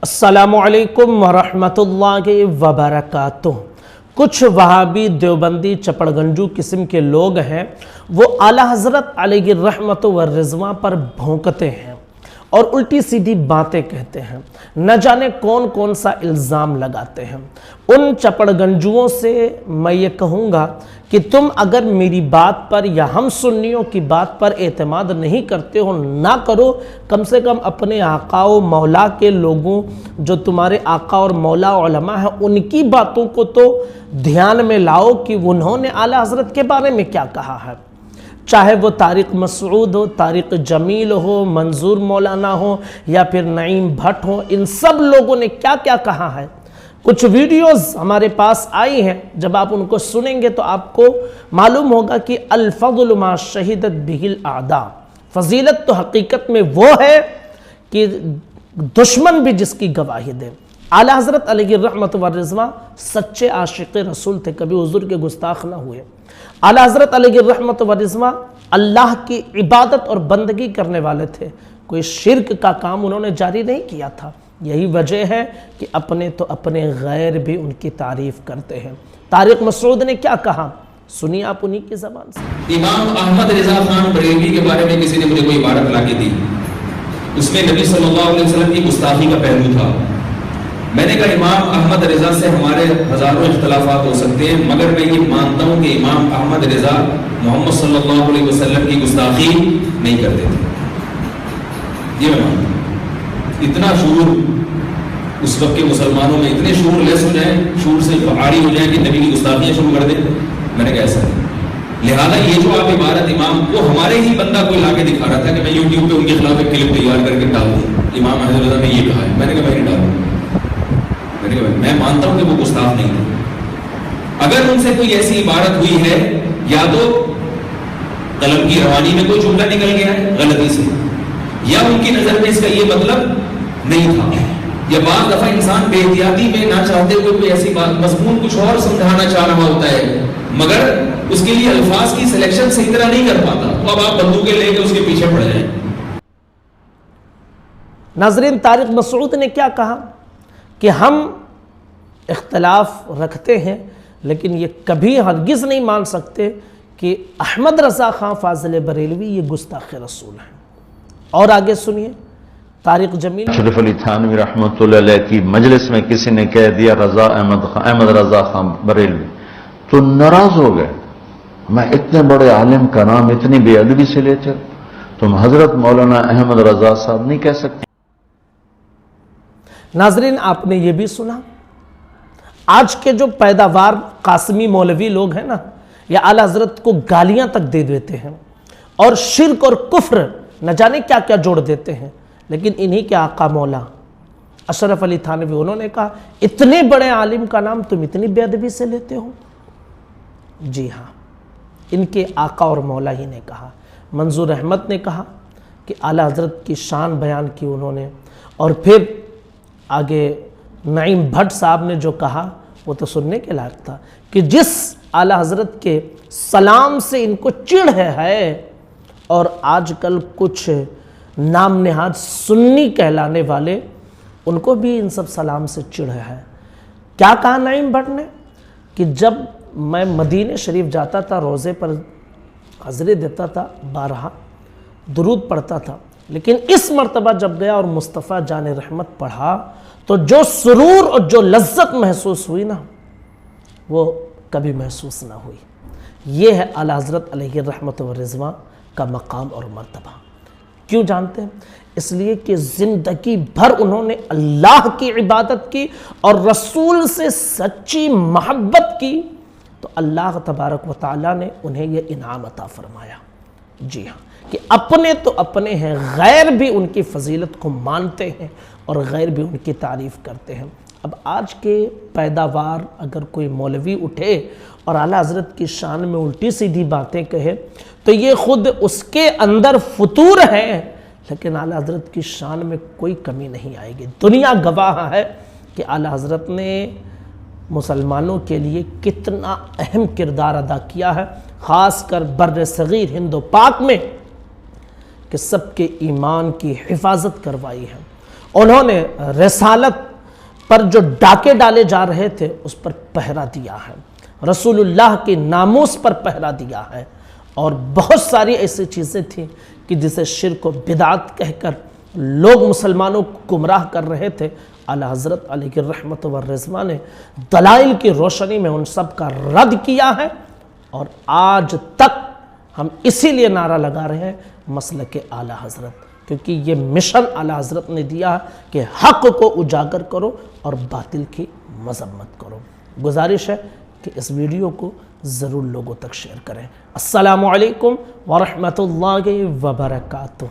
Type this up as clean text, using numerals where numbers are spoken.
अस्सलामु अलैकुम वरहमतुल्लाहि वबरकातुह। कुछ वहाबी देवबंदी चपड़गंजू किस्म के लोग हैं, वो आला हज़रत अलैहि रहमत व रिज़वा पर भौंकते हैं और उल्टी सीधी बातें कहते हैं, न जाने कौन कौन सा इल्ज़ाम लगाते हैं। उन चपड़गंजुओं से मैं ये कहूँगा कि तुम अगर मेरी बात पर या हम सुन्नियों की बात पर एतमाद नहीं करते हो, ना करो, कम से कम अपने आका व मौला के लोगों, जो तुम्हारे आका और मौला उलमा हैं, उनकी बातों को तो ध्यान में लाओ कि उन्होंने आला हज़रत के बारे में क्या कहा है। चाहे वो तारिक मसूद हो, तारिक जमील हो, मंजूर मौलाना हो या फिर नईम भट्ट हो, इन सब लोगों ने क्या क्या कहा है। कुछ वीडियोस हमारे पास आई हैं, जब आप उनको सुनेंगे तो आपको मालूम होगा कि अल फज़्ल मा शहिदत बिहिल आदा, फजीलत तो हकीकत में वो है कि दुश्मन भी जिसकी गवाही दे। आला हज़रत अलैहि रहमत व रिज़वा सच्चे आशिक़ रसूल थे, कभी हुज़ूर के गुस्ताख ना हुए। आला हज़रत अलैहि रहमत व रिज़वा अल्लाह की इबादत और बंदगी करने वाले थे, कोई शिर्क का काम उन्होंने जारी नहीं किया था। यही वजह है कि अपने तो अपने गैर भी उनकी तारीफ करते हैं। तारिक मसूद ने क्या कहा, सुनिए आप उन्हीं की ज़बान से। इमाम अहमद रिज़ा खान बरेलवी के बारे में किसी ने मुझे कोई इबारत ला के दी, उसमें नबी सल्लल्लाहु अलैहि वसल्लम की गुस्ताखी का पहलू था। मैंने कहा इमाम अहमद रिज़ा से हमारे हजारों इख्तलाफात हो सकते हैं, मगर मैं ये मानता हूँ कि इमाम अहमद रिज़ा मोहम्मद सल्लल्लाहु अलैहि वसल्लम की गुस्ताखी नहीं करते थे। ये मैं मानता हूँ। इतना शूर उस वक्त के मुसलमानों में इतने शूर लेस हो जाए, शूर से आड़ी हो जाए कि नबी की गुस्ताखियाँ शुरू कर दें, मैंने कहा ऐसा है। लिहाजा ये जो आप इबारत इमाम को हमारे ही बंदा कोई लाके दिखा रहा था कि मैं यूट्यूब पे उनके खिलाफ एक क्लिप तैयार करके डाल दूँ, इमाम अहमद रिज़ा ने ये कहा है, मैंने कहा मैं नहीं डालूँ। मैं मानता हूं कि वो गुस्ताख नहीं थे। अगर उनसे कोई ऐसी इबारत हुई है, या तो कलम की रवानी में कोई जुमला निकल गया है गलती से, या उनकी नजर में इसका ये मतलब नहीं था, या बाज़ दफा इंसान बेहतियाती में ना चाहते हुए कोई ऐसी बात मज़मून कुछ और समझाना चाह रहा होता है, मगर उसके लिए अल्फाज की सिलेक्शन सही तरह नहीं कर पाता, तो अब आप बंदूकें लेके उसके पीछे पड़ जाए। नाज़रीन, तारिक मसूद ने क्या कहा कि हम इख्तलाफ रखते हैं, लेकिन ये कभी हरगिज़ नहीं मान सकते कि अहमद रज़ा खान फाज़िल बरेलवी ये गुस्ताख़ रसूल हैं। और आगे सुनिए, तारिक जमील अशरफ अली थानवी रहमतुल्लाह अलैह की मजलिस में किसी ने कह दिया अहमद रज़ा खान बरेलवी, तो नाराज हो गए। मैं इतने बड़े आलिम का नाम इतनी बेअदबी से लेते हो, तुम हजरत मौलाना अहमद रज़ा साहब नहीं कह सकते। नाजरीन, आपने ये भी सुना, आज के जो पैदावार कासमी मौलवी लोग हैं ना, या आला हज़रत को गालियां तक दे देते हैं और शिर्क और कुफ्र न जाने क्या क्या जोड़ देते हैं, लेकिन इन्हीं के आका मौला अशरफ अली थानवी, उन्होंने कहा इतने बड़े आलिम का नाम तुम इतनी बेअदबी से लेते हो। जी हाँ, इनके आका और मौला ही ने कहा। मंजूर अहमद ने कहा कि आला हज़रत की शान बयान की उन्होंने, और फिर आगे नईम भट्ट साहब ने जो कहा वो तो सुनने के लायक था कि जिस आला हज़रत के सलाम से इनको चिढ़ है, और आजकल कुछ नाम नेहाद सुन्नी कहलाने वाले, उनको भी इन सब सलाम से चिढ़ है। क्या कहा नईम भट्ट ने कि जब मैं मदीने शरीफ जाता था, रोज़े पर हाज़िरी देता था, 12 दुरूद पढ़ता था, लेकिन इस मर्तबा जब गया और मुस्तफ़ा जान रहमत पढ़ा, तो जो सुरूर और जो लज्जत महसूस हुई ना, वो कभी महसूस ना हुई। ये है आला हज़रत अलैहि रहमत व रिज़वा का मकाम और मर्तबा। क्यों जानते हैं? इसलिए कि ज़िंदगी भर उन्होंने अल्लाह की इबादत की और रसूल से सच्ची मोहब्बत की, तो अल्लाह तबारक व तआला ने उन्हें यह इनाम अता फरमाया। जी हाँ, कि अपने तो अपने हैं, गैर भी उनकी फजीलत को मानते हैं और गैर भी उनकी तारीफ़ करते हैं। अब आज के पैदावार अगर कोई मौलवी उठे और आला हज़रत की शान में उल्टी सीधी बातें कहे, तो ये ख़ुद उसके अंदर फतूर है, लेकिन आला हज़रत की शान में कोई कमी नहीं आएगी। दुनिया गवाह है कि आला हज़रत ने मुसलमानों के लिए कितना अहम किरदार अदा किया है, ख़ासकर बर्र सग़ीर हिंदो पाक में, कि सबके ईमान की हिफाजत करवाई है انہوں نے رسالت پر جو ڈاکے ڈالے جا رہے تھے اس پر پہرا دیا ہے، رسول اللہ کی ناموس پر پہرا دیا ہے، اور بہت ساری ایسی چیزیں تھیں کہ جسے شرک و بدعت کہہ کر لوگ مسلمانوں کو گمراہ کر رہے تھے۔ اعلی حضرت علیہ الرحمت والرضوان نے دلائل کی روشنی میں ان سب کا رد کیا ہے، اور آج تک ہم اسی لیے نعرہ لگا رہے ہیں مسلک اعلی حضرت، کیونکہ یہ مشن اعلی حضرت نے دیا ہے کہ حق کو اجاگر کرو اور باطل کی مذمت کرو۔ گزارش ہے کہ اس ویڈیو کو ضرور لوگوں تک شیئر کریں۔ السلام علیکم ورحمۃ اللہ وبرکاتہ۔